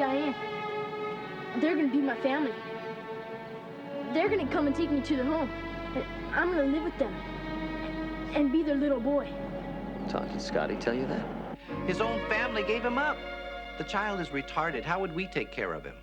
Diane, they're gonna be my family. They're gonna come and take me to their home. And I'm gonna live with them and be their little boy. Todd, did Scotty tell you that? His own family gave him up. The child is retarded. How would we take care of him?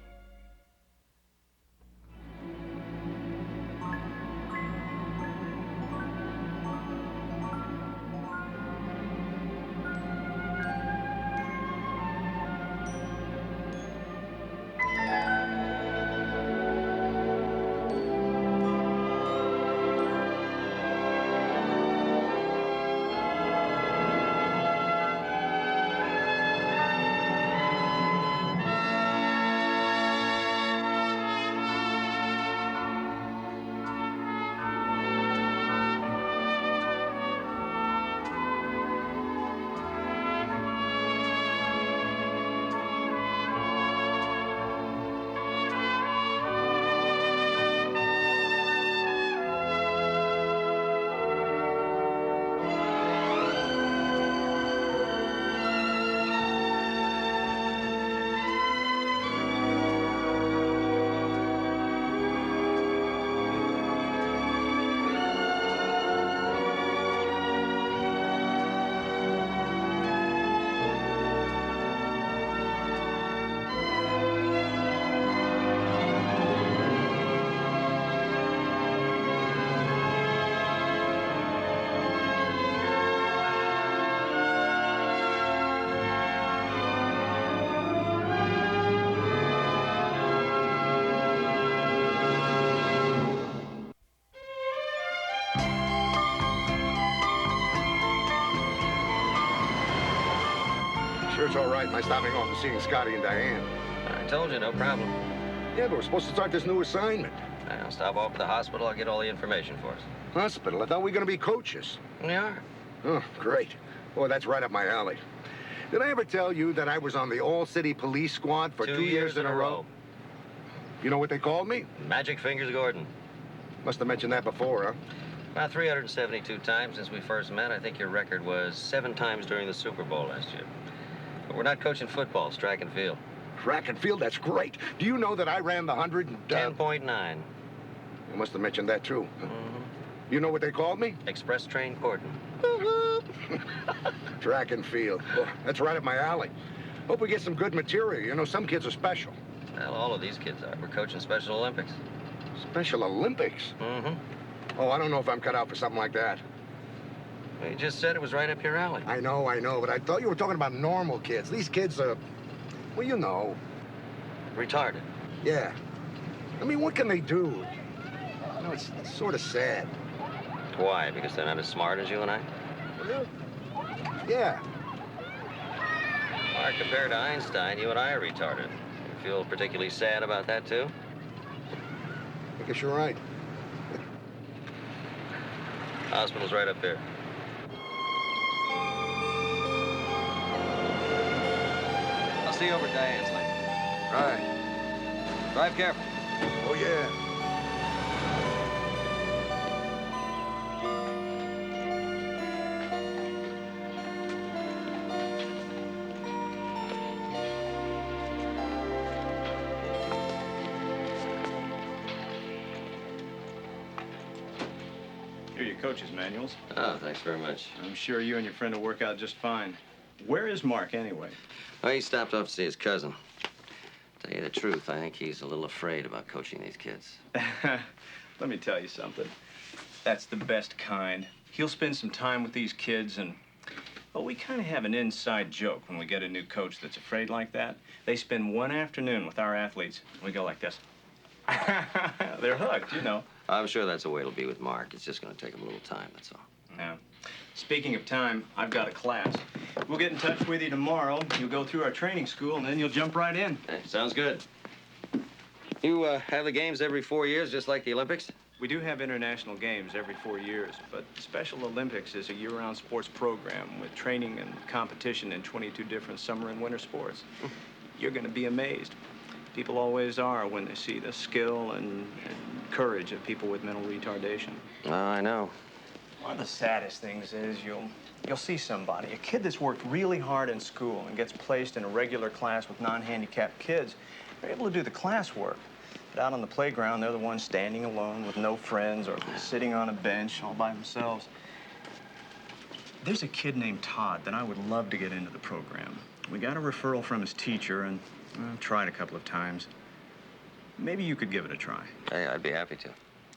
Sure, it's all right. My stopping off and seeing Scotty and Diane. I told you, no problem. Yeah, but we're supposed to start this new assignment. I'll stop off at the hospital. I'll get all the information for us. Hospital? I thought we were going to be coaches. We are. Oh, great. Boy, that's right up my alley. Did I ever tell you that I was on the all-city police squad for 2 years in a row? You know what they called me? Magic Fingers Gordon. Must have mentioned that before, huh? About 372 times since we first met. I think your record was 7 times during the Super Bowl last year. But we're not coaching football, it's track and field. Track and field? That's great. Do you know that I ran the 100 and... 10.9. You must have mentioned that, too. You know what they called me? Express Train Gordon. Track and field. Oh, that's right up my alley. Hope we get some good material. You know, some kids are special. Well, all of these kids are. We're coaching Special Olympics. Special Olympics? Oh, I don't know if I'm cut out for something like that. Well, you just said it was right up your alley. I know, but I thought you were talking about normal kids. These kids are, well, you know. Retarded. Yeah. I mean, what can they do? You know, it's sort of sad. Why? Because they're not as smart as you and I? Really? Yeah. Well, compared to Einstein, you and I are retarded. You feel particularly sad about that, too? I guess you're right. Hospital's right up there. I'll see you over at Diane's, Landon. Right. Drive careful. Oh, yeah. Here are your coach's manuals. Oh, thanks very much. I'm sure you and your friend will work out just fine. Where is Mark, anyway? Well, he stopped off to see his cousin. Tell you the truth, I think he's a little afraid about coaching these kids. Let me tell you something. That's the best kind. He'll spend some time with these kids and, well, we kind of have an inside joke when we get a new coach that's afraid like that. They spend one afternoon with our athletes. We go like this. They're hooked, you know. I'm sure that's the way it'll be with Mark. It's just going to take him a little time, that's all. Yeah. Speaking of time, I've got a class. We'll get in touch with you tomorrow. You'll go through our training school, and then you'll jump right in. Hey, sounds good. You have the games every 4 years, just like the Olympics? We do have international games every 4 years, but Special Olympics is a year-round sports program with training and competition in 22 different summer and winter sports. You're going to be amazed. People always are when they see the skill and courage of people with mental retardation. Oh, I know. One of the saddest things is you'll you'll see somebody, a kid that's worked really hard in school and gets placed in a regular class with non-handicapped kids. They're able to do the classwork. But out on the playground, they're the ones standing alone with no friends or sitting on a bench all by themselves. There's a kid named Todd that I would love to get into the program. We got a referral from his teacher and tried a couple of times. Maybe you could give it a try. Hey, I'd be happy to.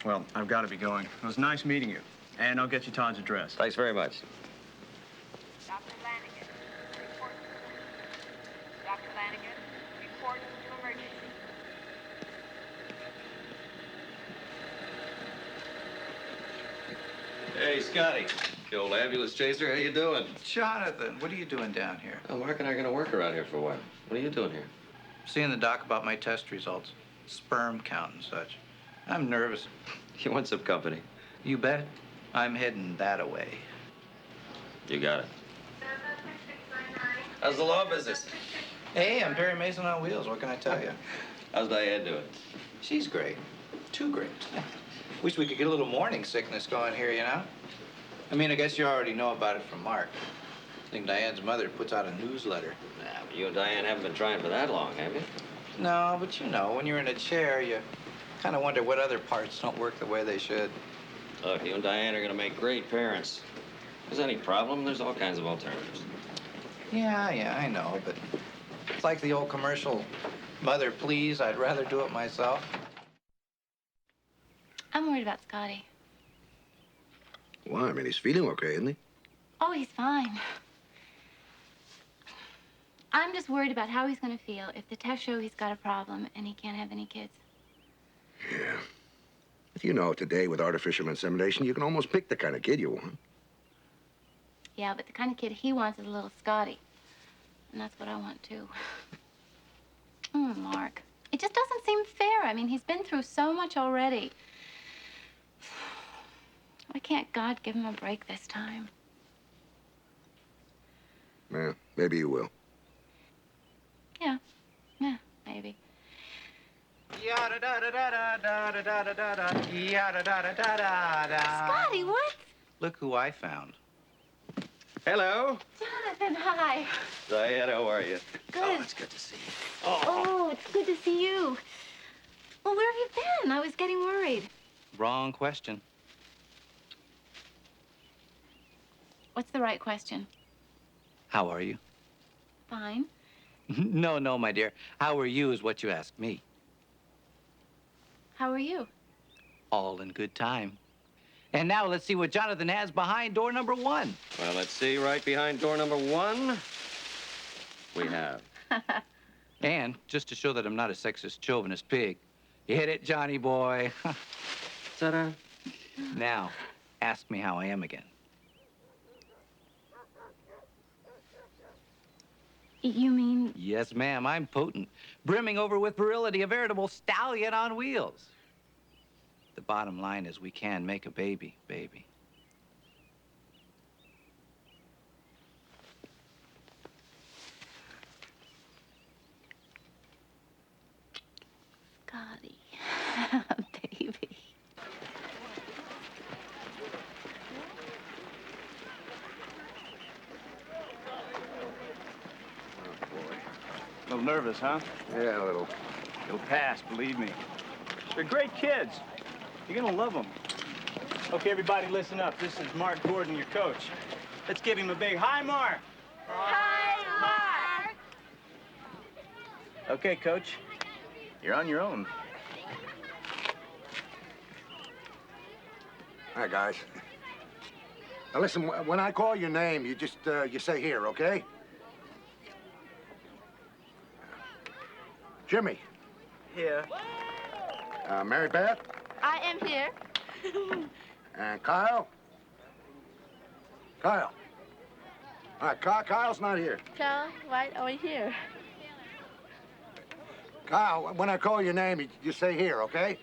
Well, I've got to be going. It was nice meeting you. And I'll get you Todd's address. Thanks very much. Dr. Landon, report. Dr. Landon, report to emergency. Hey, Scotty. The old ambulance chaser, how you doing? Jonathan, what are you doing down here? Oh, Mark and I are going to work around here for a while. What are you doing here? Seeing the doc about my test results. Sperm count and such. I'm nervous. You want some company? You bet. I'm heading that away. You got it. How's the law business? Hey, I'm Perry Mason on wheels. What can I tell you? How's Diane doing? She's great. Too great. Wish we could get a little morning sickness going here, you know? I mean, I guess you already know about it from Mark. I think Diane's mother puts out a newsletter. Nah, but you and Diane haven't been trying for that long, have you? No, but you know, when you're in a chair, you kind of wonder what other parts don't work the way they should. Look, you and Diane are going to make great parents. If there's any problem, there's all kinds of alternatives. Yeah, I know, but it's like the old commercial, "Mother, please, I'd rather do it myself." I'm worried about Scotty. Why? I mean, he's feeling okay, isn't he? Oh, he's fine. I'm just worried about how he's going to feel if the tests show he's got a problem and he can't have any kids. Yeah. But you know, today with artificial insemination, you can almost pick the kind of kid you want. Yeah, but the kind of kid he wants is a little Scotty. And that's what I want, too. Mark. It just doesn't seem fair. I mean, he's been through so much already. Why can't God give him a break this time? Yeah, maybe you will. Yeah, maybe. Scotty, what? Look who I found. Hello. Jonathan, hi. Diane, how are you? Good. Oh, it's good to see you. Oh, it's good to see you. Well, where have you been? I was getting worried. Wrong question. What's the right question? How are you? Fine. No, my dear. How are you is what you asked me. How are you? All in good time. And now let's see what Jonathan has behind door number 1. Well, let's see. Right behind door number 1, we have. And just to show that I'm not a sexist chauvinist pig, you hit it, Johnny boy. Ta-da. Now, ask me how I am again. You mean? Yes, ma'am, I'm potent, brimming over with virility, a veritable stallion on wheels. The bottom line is we can make a baby. Scotty. Baby. A little nervous, huh? Yeah, a little. It'll pass, believe me. They're great kids. You're gonna love them. Okay, everybody, listen up. This is Mark Gordon, your coach. Let's give him a big hi, Mark. Hi, Mark. Okay, coach. You're on your own. Hi, guys. Now, listen, when I call your name, you just, you say here, okay? Jimmy. Here. Mary Beth. I am here. And Kyle. Kyle. All right, Kyle's not here. Kyle, why are we here? Kyle, when I call your name, you say here, okay?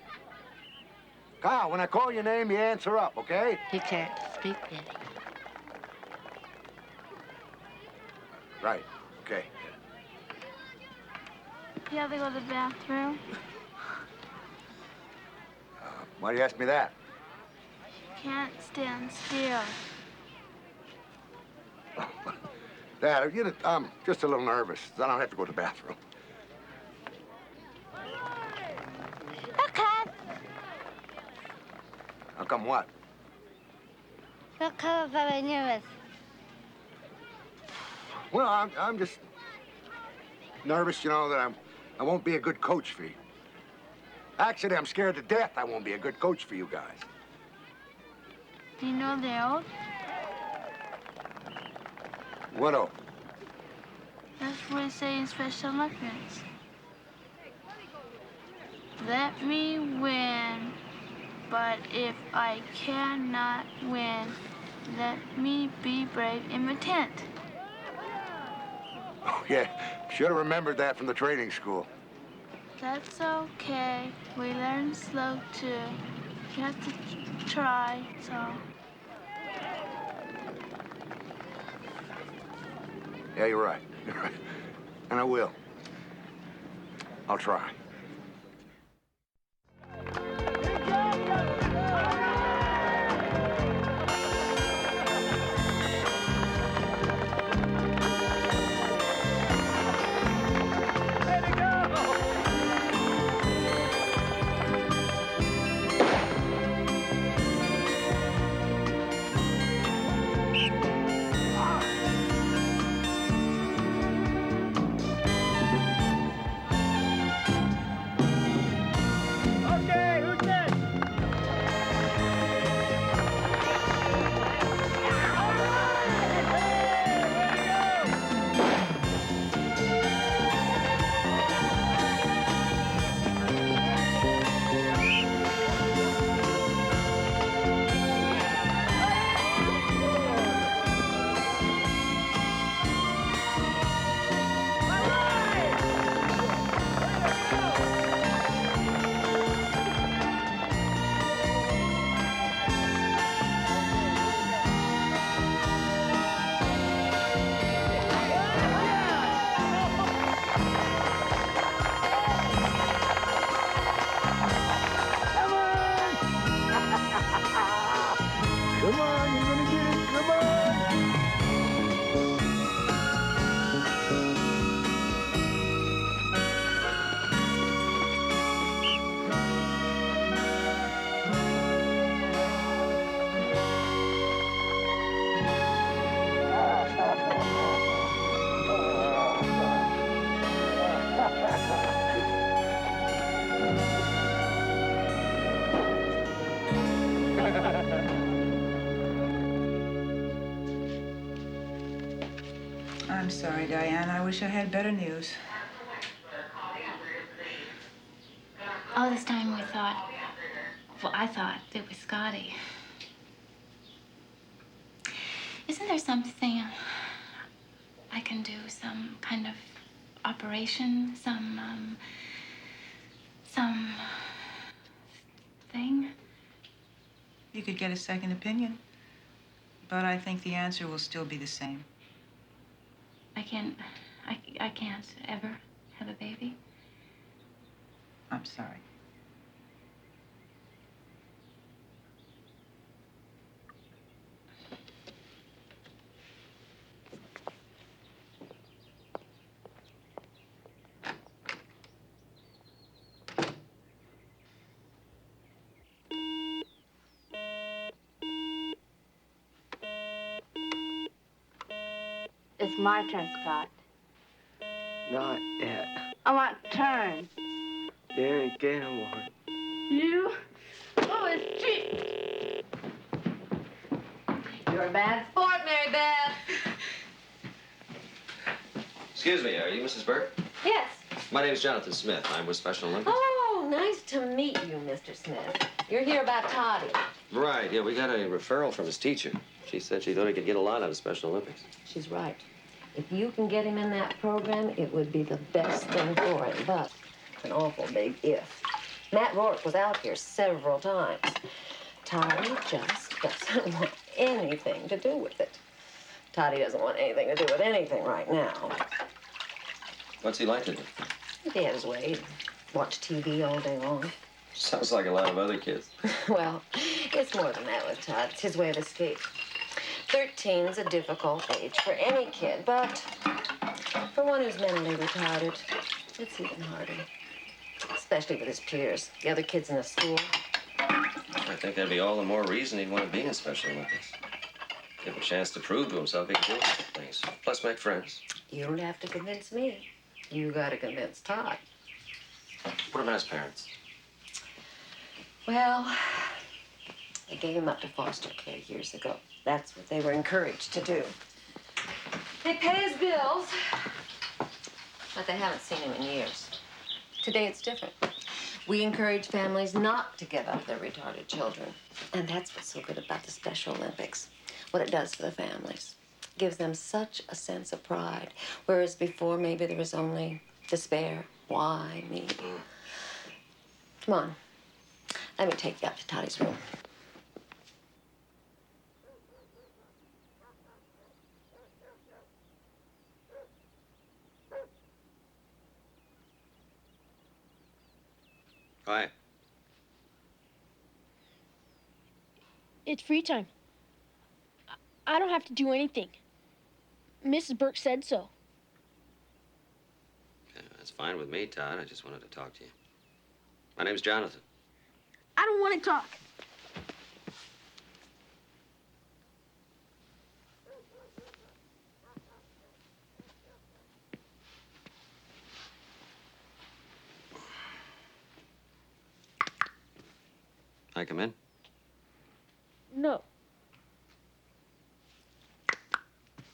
Kyle, when I call your name, you answer up, okay? He can't speak yet. Right, okay. You have to go to the bathroom? Why do you ask me that? Can't stand still. Dad, I'm just a little nervous. I don't have to go to the bathroom. Okay. How come what? Look how very nervous. Well, I'm just nervous, that I won't be a good coach for you. Actually, I'm scared to death I won't be a good coach for you guys. Do you know they're old? What oh? That's what it says in Special Olympics. Let me win, but if I cannot win, let me be brave in my tent. Oh, yeah. Should have remembered that from the training school. That's okay. We learn slow, too. You have to try, so. Yeah, you're right. You're right. And I will. I'll try. Come on, you're gonna get it. Come on. I'm sorry, Diane. I wish I had better news. All this time we thought, well, I thought it was Scotty. Isn't there something I can do, some kind of operation, some thing? You could get a second opinion, but I think the answer will still be the same. I can't ever have a baby. I'm sorry. It's my turn, Scott. Not yet. I want turn. There ain't getting one. You? Oh, it's cheap. You're a bad sport, Mary Beth. Excuse me, are you Mrs. Burke? Yes. My name's Jonathan Smith. I'm with Special Olympics. Oh, nice to meet you, Mr. Smith. You're here about Toddy. Right, yeah, we got a referral from his teacher. She said she thought he could get a lot out of Special Olympics. She's right. If you can get him in that program, it would be the best thing for him, but it's an awful big if. Matt Rourke was out here several times. Toddy just doesn't want anything to do with it. Toddy doesn't want anything to do with anything right now. What's he like to do? If he had his way, he'd watch TV all day long. Sounds like a lot of other kids. Well, it's more than that with Todd. It's his way of escape. 13's a difficult age for any kid, but for one who's mentally retarded, it's even harder. Especially with his peers, the other kids in the school. I think that'd be all the more reason he'd want to be in Special Olympics. Give him a chance to prove to himself he can do things. Plus make friends. You don't have to convince me. You gotta convince Todd. What about his parents? Well, they gave him up to foster care years ago. That's what they were encouraged to do. They pay his bills, but they haven't seen him in years. Today it's different. We encourage families not to give up their retarded children. And that's what's so good about the Special Olympics. What it does for the families. It gives them such a sense of pride. Whereas before, maybe there was only despair. Why me? Come on. Let me take you up to Toddy's room. Hi. It's free time. I don't have to do anything. Mrs. Burke said so. Yeah, that's fine with me, Todd. I just wanted to talk to you. My name's Jonathan. I don't want to talk. I come in? No.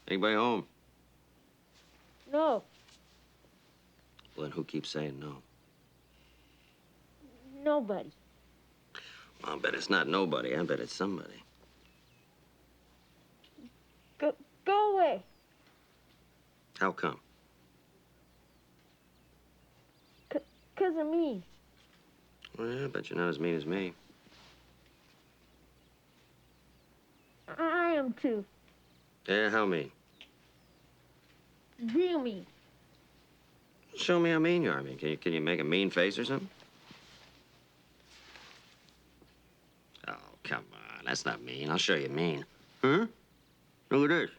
Anybody home? No. Well, then who keeps saying no? Nobody. I'll bet it's not nobody. I bet it's somebody. Go away. How come? 'Cause of me. Well, yeah, I bet you're not as mean as me. I am too. Yeah, how mean? Real mean. Show me how mean you are. I mean, can you make a mean face or something? Oh, come on. That's not mean. I'll show you mean. Huh? Look at this.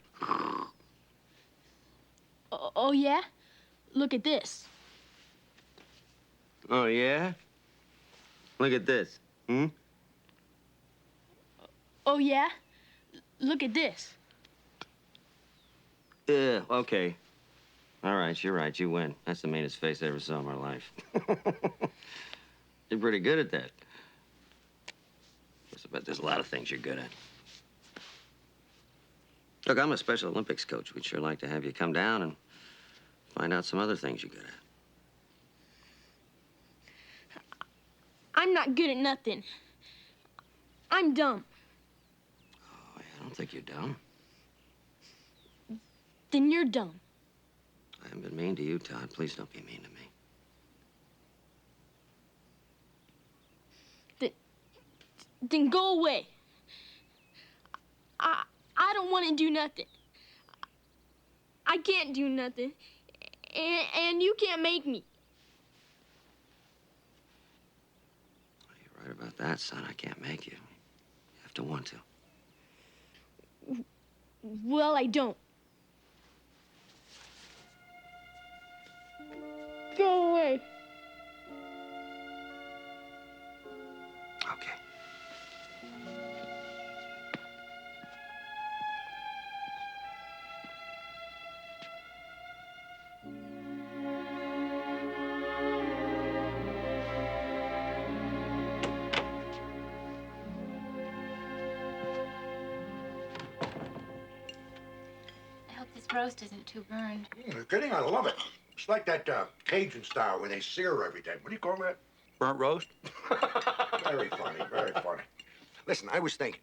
Oh, yeah? Look at this. Oh, yeah? Look at this. Hmm? Oh, yeah? Look at this. Yeah, okay. All right, you're right. You win. That's the meanest face I ever saw in my life. You're pretty good at that. I bet there's a lot of things you're good at. Look, I'm a Special Olympics coach. We'd sure like to have you come down and find out some other things you're good at. I'm not good at nothing. I'm dumb. Oh, I don't think you're dumb. Then you're dumb. I haven't been mean to you, Todd. Please don't be mean to me. Then go away. I don't want to do nothing. I can't do nothing. And you can't make me. You're right about that, son. I can't make you. You have to want to. Well, I don't. Go away. Okay. I hope this roast isn't too burned. You're kidding? I love it. It's like that Cajun style when they sear everything. What do you call that? Burnt roast? Very funny, very funny. Listen, I was thinking,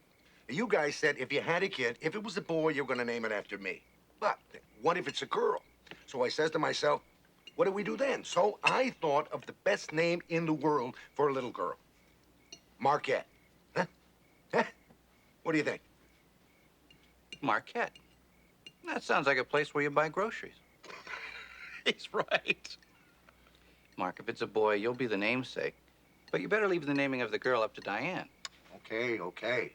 you guys said if you had a kid, if it was a boy, you're going to name it after me. But what if it's a girl? So I says to myself, what do we do then? So I thought of the best name in the world for a little girl. Marquette. Huh? Huh? What do you think? Marquette. That sounds like a place where you buy groceries. He's right. Mark, if it's a boy, you'll be the namesake. But you better leave the naming of the girl up to Diane. Okay, okay.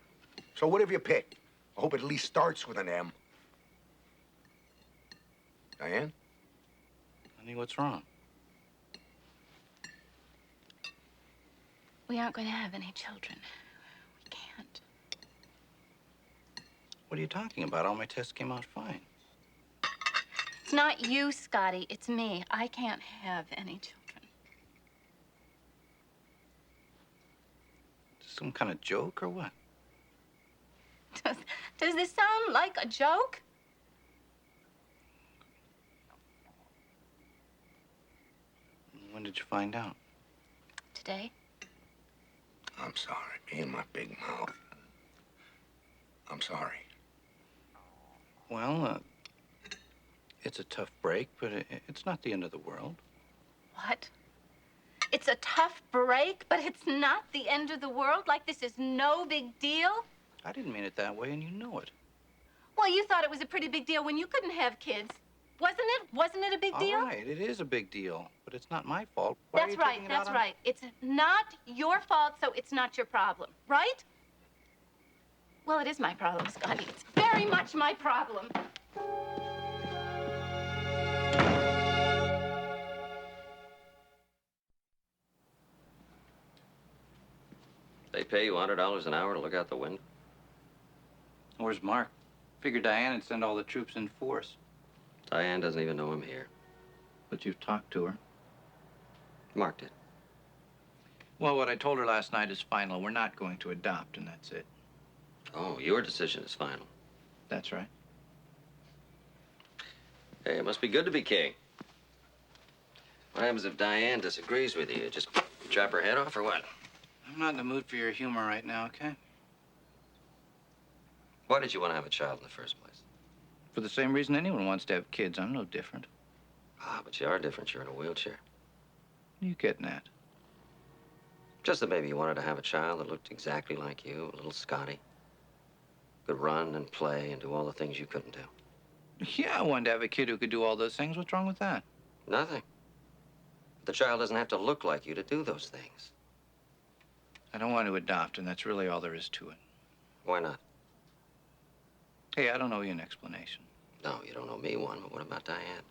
So what have you picked? I hope it at least starts with an M. Diane? Honey, what's wrong? We aren't going to have any children. We can't. What are you talking about? All my tests came out fine. It's not you, Scotty. It's me. I can't have any children. Some kind of joke or what? Does this sound like a joke? When did you find out? Today? I'm sorry. Me and my big mouth. I'm sorry. Well, it's a tough break, but it's not the end of the world. What? It's a tough break, but it's not the end of the world? Like this is no big deal? I didn't mean it that way, and you know it. Well, you thought it was a pretty big deal when you couldn't have kids. Wasn't it? Wasn't it a big deal? All right, it is a big deal, but it's not my fault. Why are That's you right, taking it that's out on- right. It's not your fault, so it's not your problem, right? Well, it is my problem, Scotty. It's very much my problem. They pay you $100 an hour to look out the window? Where's Mark? Figured Diane would send all the troops in force. Diane doesn't even know I'm here. But you've talked to her. Mark did. Well, what I told her last night is final. We're not going to adopt, and that's it. Oh, your decision is final. That's right. Hey, it must be good to be king. What happens if Diane disagrees with you? Just chop her head off or what? I'm not in the mood for your humor right now, okay? Why did you want to have a child in the first place? For the same reason anyone wants to have kids. I'm no different. Ah, but you are different. You're in a wheelchair. What are you getting at? Just that maybe you wanted to have a child that looked exactly like you, a little Scotty. Could run and play and do all the things you couldn't do. Yeah, I wanted to have a kid who could do all those things. What's wrong with that? Nothing. The child doesn't have to look like you to do those things. I don't want to adopt, and that's really all there is to it. Why not? Hey, I don't owe you an explanation. No, you don't owe me one, but what about Diane?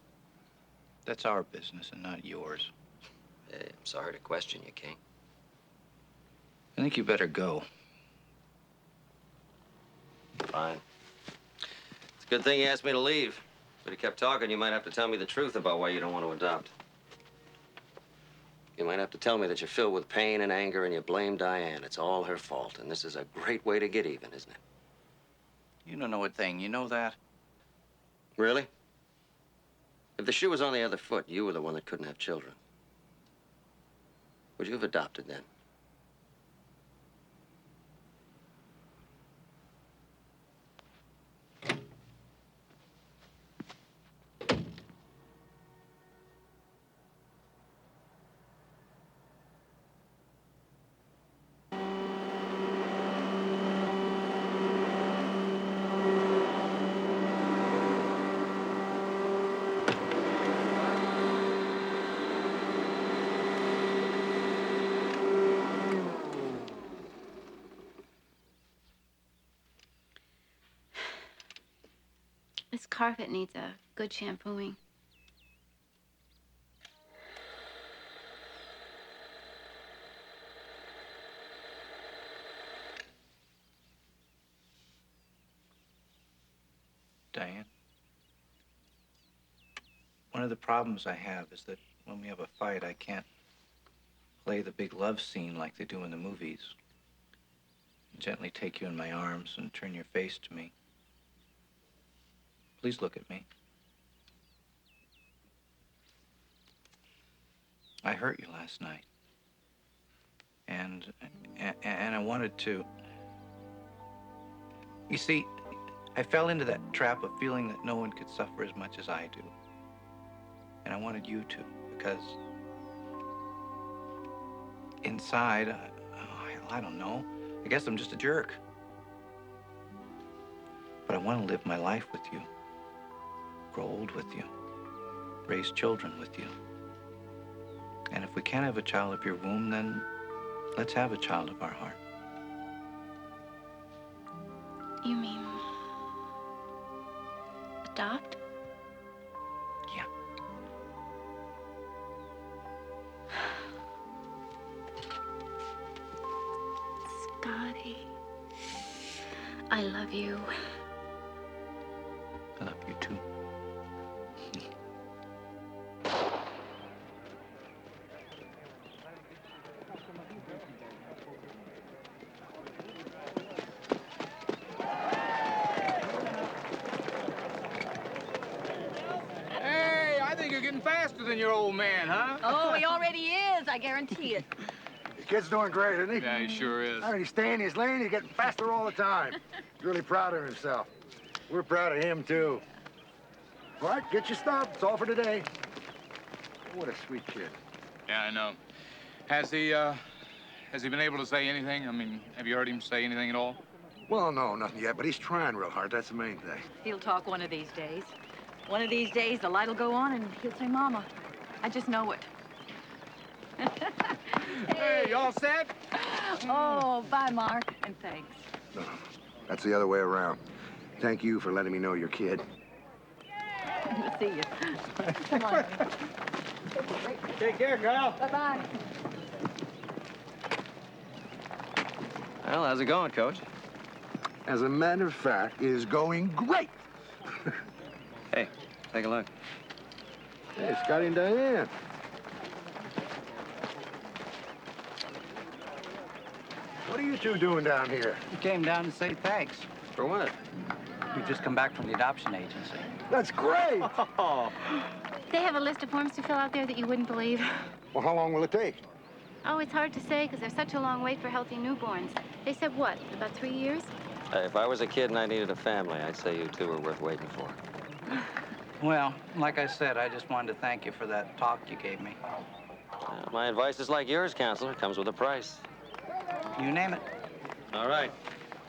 That's our business and not yours. Hey, I'm sorry to question you, King. I think you better go. Fine. It's a good thing you asked me to leave. But if you kept talking, you might have to tell me the truth about why you don't want to adopt. You might have to tell me that you're filled with pain and anger and you blame Diane. It's all her fault, and this is a great way to get even, isn't it? You don't know a thing. You know that? Really? If the shoe was on the other foot, you were the one that couldn't have children. Would you have adopted then? This carpet needs a good shampooing. Diane? One of the problems I have is that when we have a fight, I can't play the big love scene like they do in the movies. Gently take you in my arms and turn your face to me. Please look at me. I hurt you last night. And I wanted to. You see, I fell into that trap of feeling that no one could suffer as much as I do. And I wanted you to, because inside, I don't know. I guess I'm just a jerk. But I want to live my life with you. Grow old with you. Raise children with you. And if we can't have a child of your womb, then let's have a child of our heart. You mean stopped? Yeah. Scotty, I love you. I love you too. Hey, I think you're getting faster than your old man, huh? Oh, he already is, I guarantee it. The kid's doing great, isn't he? Yeah, he sure is. All right, he's staying in his lane. He's getting faster all the time. He's really proud of himself. We're proud of him, too. All right, get your stuff. It's all for today. What a sweet kid. Yeah, I know. Has he been able to say anything? I mean, have you heard him say anything at all? Well, no, nothing yet, but he's trying real hard. That's the main thing. He'll talk one of these days. One of these days, the light'll go on and he'll say, Mama. I just know it. Hey, you all set? Oh, bye, Mark, and thanks. No, that's the other way around. Thank you for letting me know your kid. See you. Come on. Take care, Kyle. Bye-bye. Well, how's it going, Coach? As a matter of fact, it is going great. Hey, take a look. Hey, Scotty and Diane. What are you two doing down here? We came down to say thanks. For what? We just come back from the adoption agency. That's great. They have a list of forms to fill out there that you wouldn't believe. Well, how long will it take? Oh, it's hard to say because there's such a long wait for healthy newborns. They said what, about 3 years? If I was a kid and I needed a family, I'd say you two were worth waiting for. Well, like I said, I just wanted to thank you for that talk you gave me. My advice is like yours, counselor. Comes with a price. You name it. All right.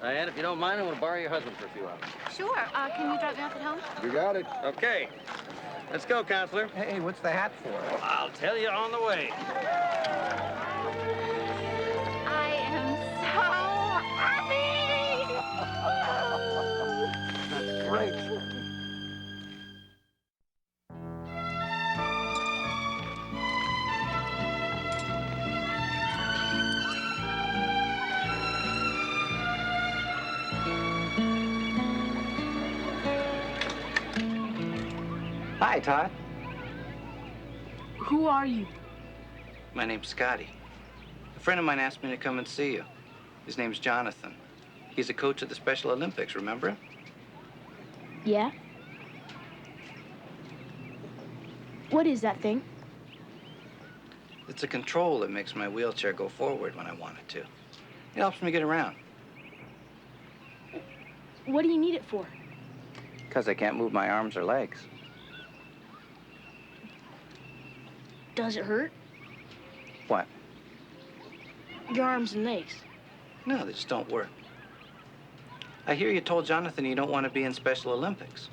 Diane, if you don't mind, I'm going to borrow your husband for a few hours. Sure. Can you drop me off at home? You got it. Okay. Let's go, counselor. Hey, what's the hat for? I'll tell you on the way. I am so happy! That's great. Hi, Todd. Who are you? My name's Scotty. A friend of mine asked me to come and see you. His name's Jonathan. He's a coach at the Special Olympics, remember him? Yeah? What is that thing? It's a control that makes my wheelchair go forward when I want it to. It helps me get around. What do you need it for? Because I can't move my arms or legs. Does it hurt? What? Your arms and legs. No, they just don't work. I hear you told Jonathan you don't want to be in Special Olympics.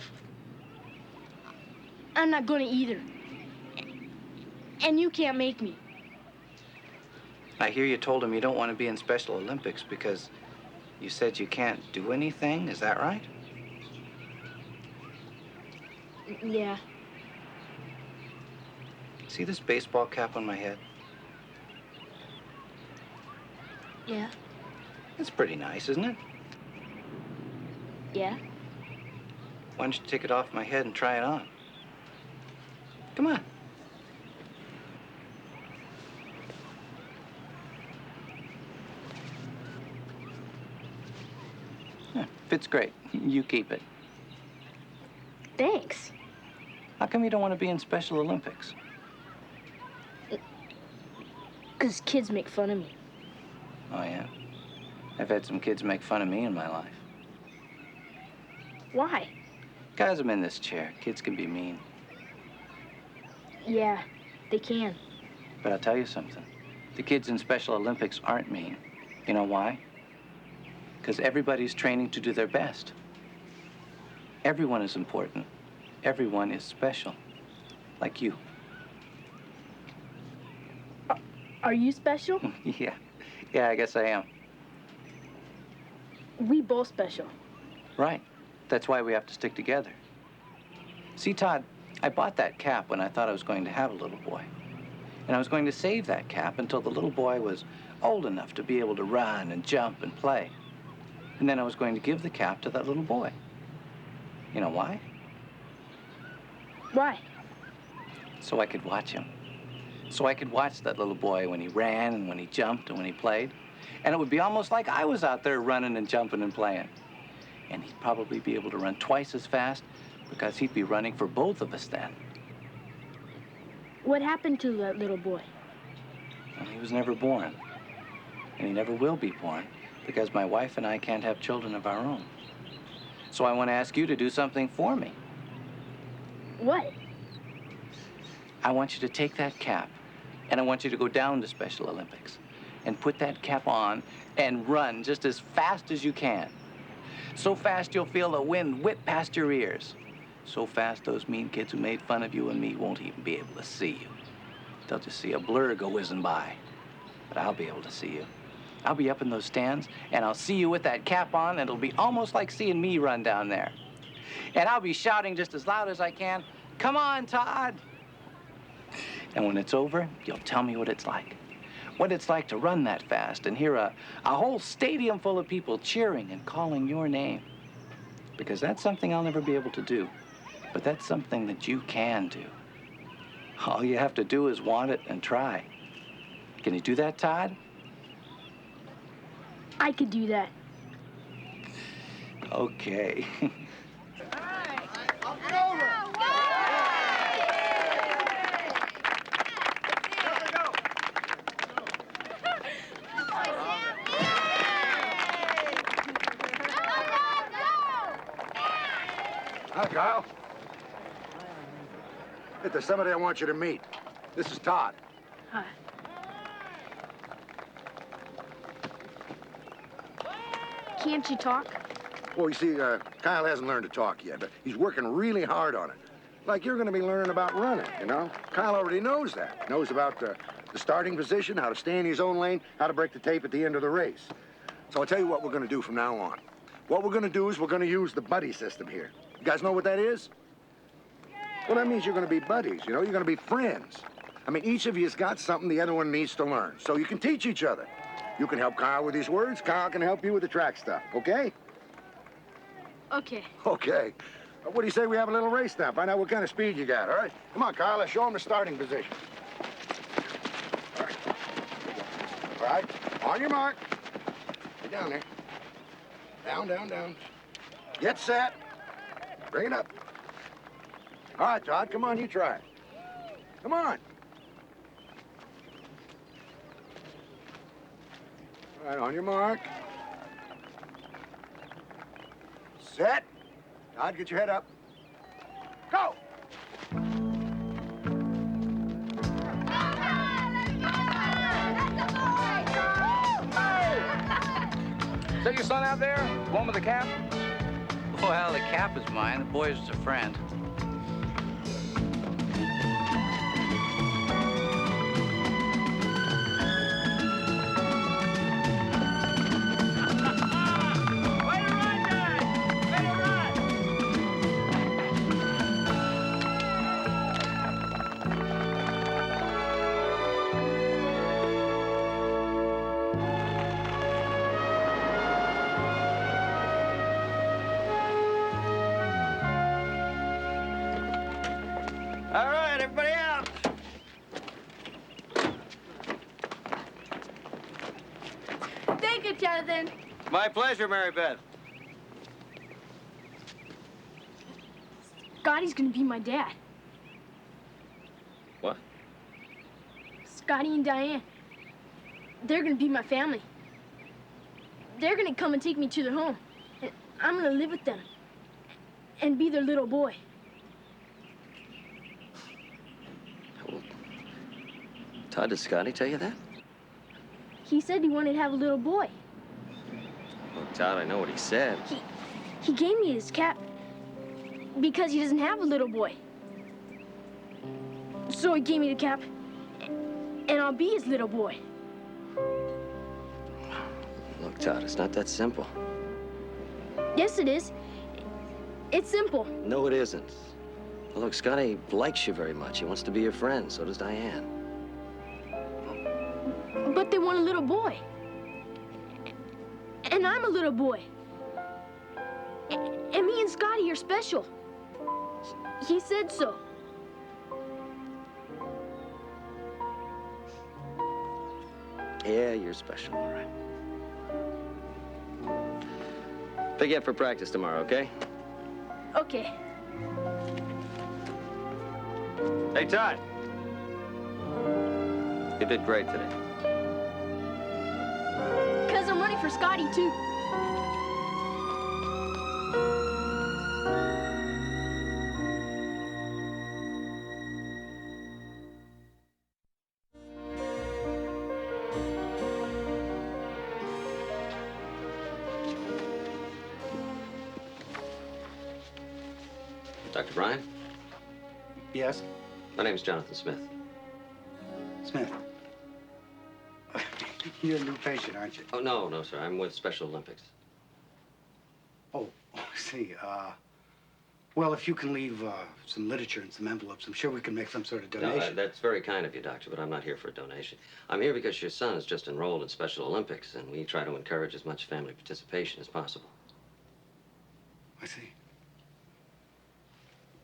I'm not gonna either. And you can't make me. I hear you told him you don't want to be in Special Olympics because you said you can't do anything. Is that right? Yeah. See this baseball cap on my head? Yeah. It's pretty nice, isn't it? Yeah. Why don't you take it off my head and try it on? Come on. Yeah, fits great. You keep it. Thanks. How come you don't want to be in Special Olympics? 'Cause kids make fun of me. Oh, yeah? I've had some kids make fun of me in my life. Why? Guys, I'm in this chair. Kids can be mean. Yeah, they can. But I'll tell you something. The kids in Special Olympics aren't mean. You know why? Because everybody's training to do their best. Everyone is important. Everyone is special. Like you. Are you special? Yeah. Yeah, I guess I am. We both special. Right. That's why we have to stick together. See, Todd, I bought that cap when I thought I was going to have a little boy. And I was going to save that cap until the little boy was old enough to be able to run and jump and play. And then I was going to give the cap to that little boy. You know why? Why? So I could watch him. So I could watch that little boy when he ran and when he jumped and when he played. And it would be almost like I was out there running and jumping and playing. And he'd probably be able to run twice as fast because he'd be running for both of us then. What happened to that little boy? Well, he was never born. And he never will be born because my wife and I can't have children of our own. So I want to ask you to do something for me. What? I want you to take that cap, and I want you to go down to Special Olympics and put that cap on and run just as fast as you can. So fast you'll feel the wind whip past your ears. So fast those mean kids who made fun of you and me won't even be able to see you. They'll just see a blur go whizzing by. But I'll be able to see you. I'll be up in those stands, and I'll see you with that cap on, and it'll be almost like seeing me run down there. And I'll be shouting just as loud as I can, "Come on, Todd!" And when it's over, you'll tell me what it's like. What it's like to run that fast and hear a whole stadium full of people cheering and calling your name. Because that's something I'll never be able to do. But that's something that you can do. All you have to do is want it and try. Can you do that, Todd? I could do that. Okay. Hi, Kyle. Hey, there's somebody I want you to meet. This is Todd. Hi. Can't you talk? Well, you see, Kyle hasn't learned to talk yet, but he's working really hard on it. Like you're going to be learning about running, you know? Kyle already knows that. Knows about the starting position, how to stay in his own lane, how to break the tape at the end of the race. So I'll tell you what we're going to do from now on. What we're going to do is we're going to use the buddy system here. You guys know what that is? Well, that means you're going to be buddies, you know? You're going to be friends. I mean, each of you has got something the other one needs to learn, so you can teach each other. You can help Kyle with his words. Kyle can help you with the track stuff, okay? Okay. Okay. What do you say we have a little race now? Find out what kind of speed you got, all right? Come on, Kyle, let's show him the starting position. All right. All right, on your mark. Get down there. Down, down, down. Get set. Bring it up. All right, Todd, come on, you try it. Come on. All right, on your mark. Set. Todd, get your head up. Go! Is that your son out there? The one with the cap? Well, the cap is mine. The boy's a friend. All right, everybody out. Thank you, Jonathan. My pleasure, Mary Beth. Scotty's gonna be my dad. What? Scotty and Diane. They're gonna be my family. They're gonna come and take me to their home. And I'm gonna live with them. And be their little boy. Todd, did Scotty tell you that? He said he wanted to have a little boy. Look, Todd, I know what he said. He gave me his cap because he doesn't have a little boy. So he gave me the cap, and I'll be his little boy. Look, Todd, it's not that simple. Yes, it is. It's simple. No, it isn't. Well, look, Scotty likes you very much. He wants to be your friend. So does Diane. But they want a little boy. And I'm a little boy. And me and Scotty are special. He said so. Yeah, you're special, all right. Pick you up for practice tomorrow, okay? Okay. Hey, Todd. You did great today. 'Cause I'm running for Scotty, too. Dr. Bryan? Yes? My name's Jonathan Smith. Smith. You're a new patient, aren't you? Oh, no, sir. I'm with Special Olympics. Oh, I see. Well, if you can leave some literature and some envelopes, I'm sure we can make some sort of donation. No, that's very kind of you, Doctor, but I'm not here for a donation. I'm here because your son is just enrolled in Special Olympics, and we try to encourage as much family participation as possible. I see.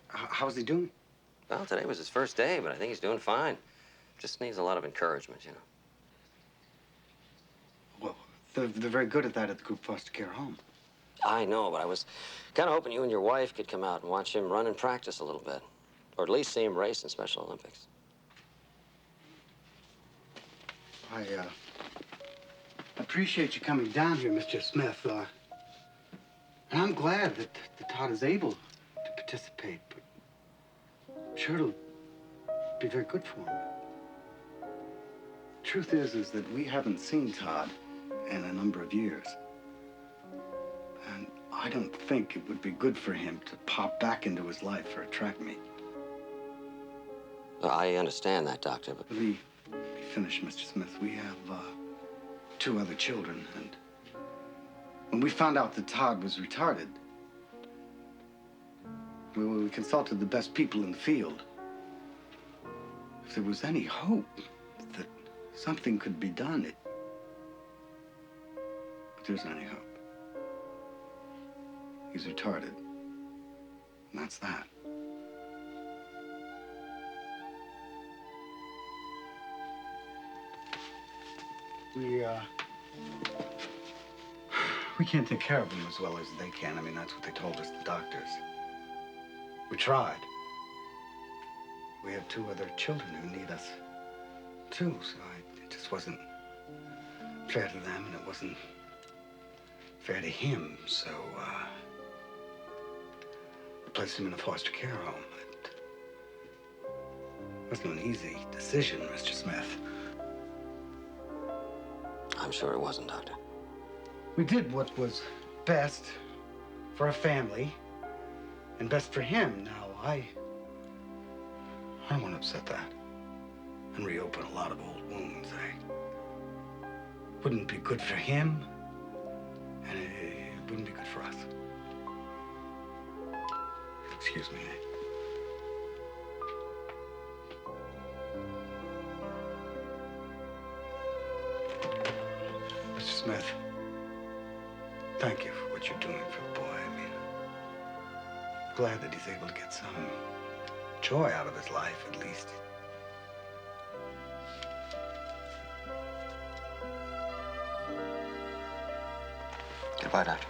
How's he doing? Well, today was his first day, but I think he's doing fine. Just needs a lot of encouragement, you know. Well, they're very good at that at the group foster care home. I know, but I was kind of hoping you and your wife could come out and watch him run and practice a little bit. Or at least see him race in Special Olympics. I appreciate you coming down here, Mr. Smith. And I'm glad that Todd is able to participate, but I'm sure it'll be very good for him. Truth is that we haven't seen Todd in a number of years. And I don't think it would be good for him to pop back into his life for a track meet. I understand that, Doctor, but... Let me finish, Mr. Smith. We have 2 other children, and when we found out that Todd was retarded, we consulted the best people in the field. If there was any hope that something could be done, but there isn't any hope. He's retarded, and that's that. We can't take care of him as well as they can. I mean, that's what they told us, the doctors. We tried. We have 2 other children who need us, too, so it just wasn't fair to them, and it wasn't fair to him, so, we placed him in a foster care home. It wasn't an easy decision, Mr. Smith. I'm sure it wasn't, Doctor. We did what was best for a family and best for him. Now, I don't want to upset that and reopen a lot of old wounds. Wouldn't be good for him, and it wouldn't be good for us. Excuse me. Mr. Smith, thank you for what you're doing for the boy. I mean, glad that he's able to get some joy out of his life, at least. Goodbye, Doctor.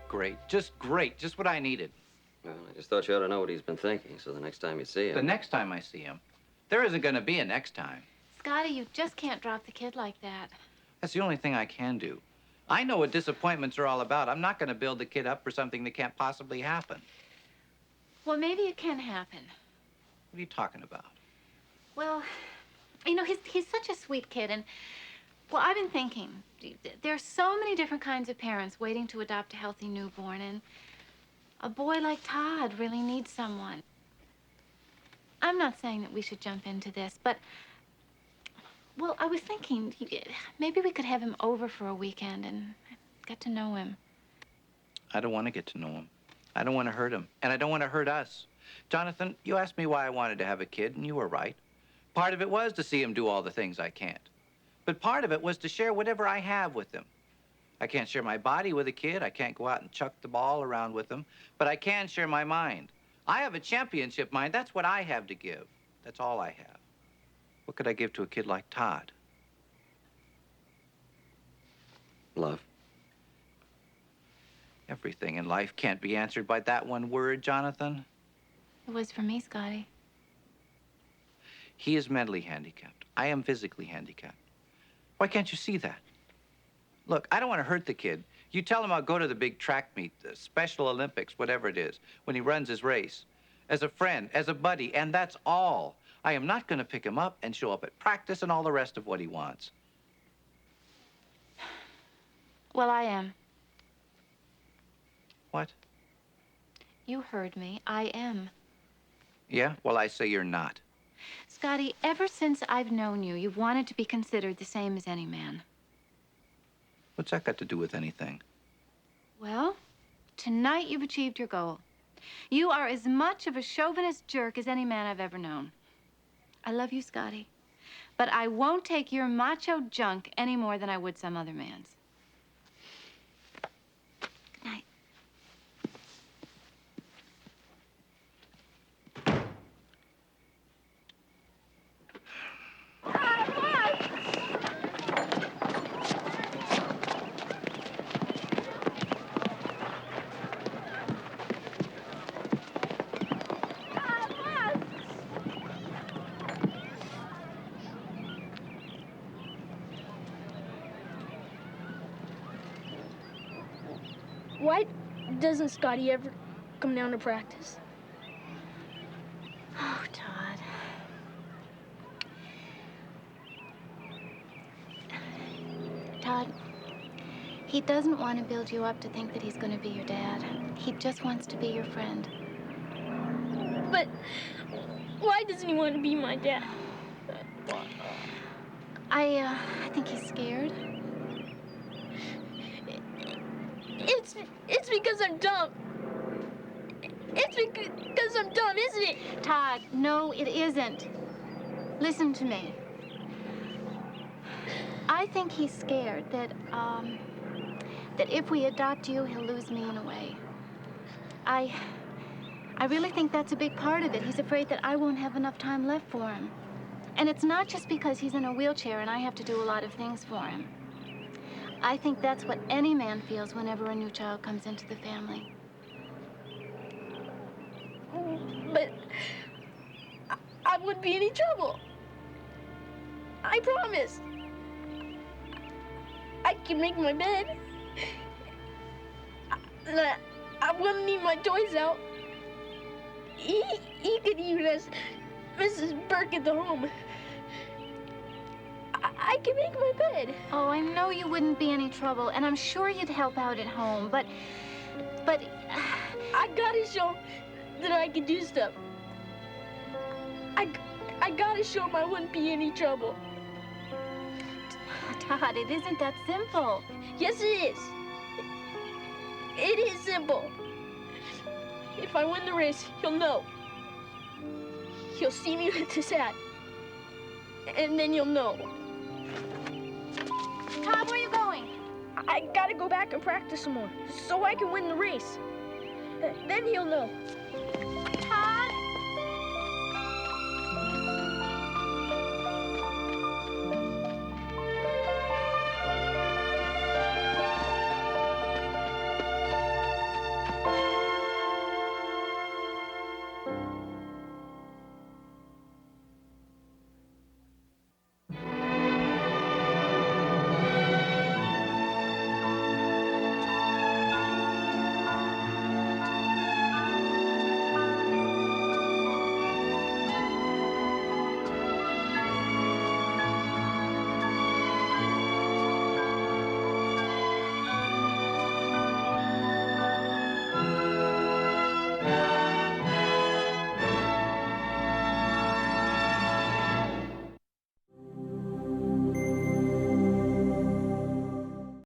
Great. Just great. Just what I needed. Well, I just thought you ought to know what he's been thinking, so the next time you see him... The next time I see him, there isn't going to be a next time. Scotty, you just can't drop the kid like that. That's the only thing I can do. I know what disappointments are all about. I'm not going to build the kid up for something that can't possibly happen. Well, maybe it can happen. What are you talking about? Well, you know, he's such a sweet kid, and, well, I've been thinking, there's so many different kinds of parents waiting to adopt a healthy newborn, and a boy like Todd really needs someone. I'm not saying that we should jump into this, but Well, I was thinking maybe we could have him over for a weekend and get to know him. I don't want to get to know him. I don't want to hurt him, and I don't want to hurt us. Jonathan, you asked me why I wanted to have a kid, and you were right. Part of it was to see him do all the things I can't. But part of it was to share whatever I have with him. I can't share my body with a kid. I can't go out and chuck the ball around with him. But I can share my mind. I have a championship mind. That's what I have to give. That's all I have. What could I give to a kid like Todd? Love. Everything in life can't be answered by that one word, Jonathan. It was for me, Scotty. He is mentally handicapped. I am physically handicapped. Why can't you see that? Look, I don't want to hurt the kid. You tell him I'll go to the big track meet, the Special Olympics, whatever it is, when he runs his race. As a friend, as a buddy, and that's all. I am not going to pick him up and show up at practice and all the rest of what he wants. Well, I am. What? You heard me. I am. Yeah? Well, I say you're not. Scotty, ever since I've known you, you've wanted to be considered the same as any man. What's that got to do with anything? Well, tonight you've achieved your goal. You are as much of a chauvinist jerk as any man I've ever known. I love you, Scotty, but I won't take your macho junk any more than I would some other man's. Good night. Why doesn't Scotty ever come down to practice? Oh, Todd. Todd, he doesn't want to build you up to think that he's going to be your dad. He just wants to be your friend. But why doesn't he want to be my dad? I think he's scared. It's because I'm dumb. It's because I'm dumb, isn't it? Todd, no, it isn't. Listen to me. I think he's scared that if we adopt you, he'll lose me in a way. I really think that's a big part of it. He's afraid that I won't have enough time left for him. And it's not just because he's in a wheelchair and I have to do a lot of things for him. I think that's what any man feels whenever a new child comes into the family. But I wouldn't be in any trouble. I promise. I can make my bed. I wouldn't need my toys out. He could use as Mrs. Burke at the home. I can make my bed. Oh, I know you wouldn't be any trouble, and I'm sure you'd help out at home, but... I gotta show that I can do stuff. I gotta show him I wouldn't be any trouble. Todd, it isn't that simple. Yes, it is. It is simple. If I win the race, he'll know. He'll see me with his hat. And then you'll know. Todd, where are you going? I gotta go back and practice some more, so I can win the race. Then he'll know.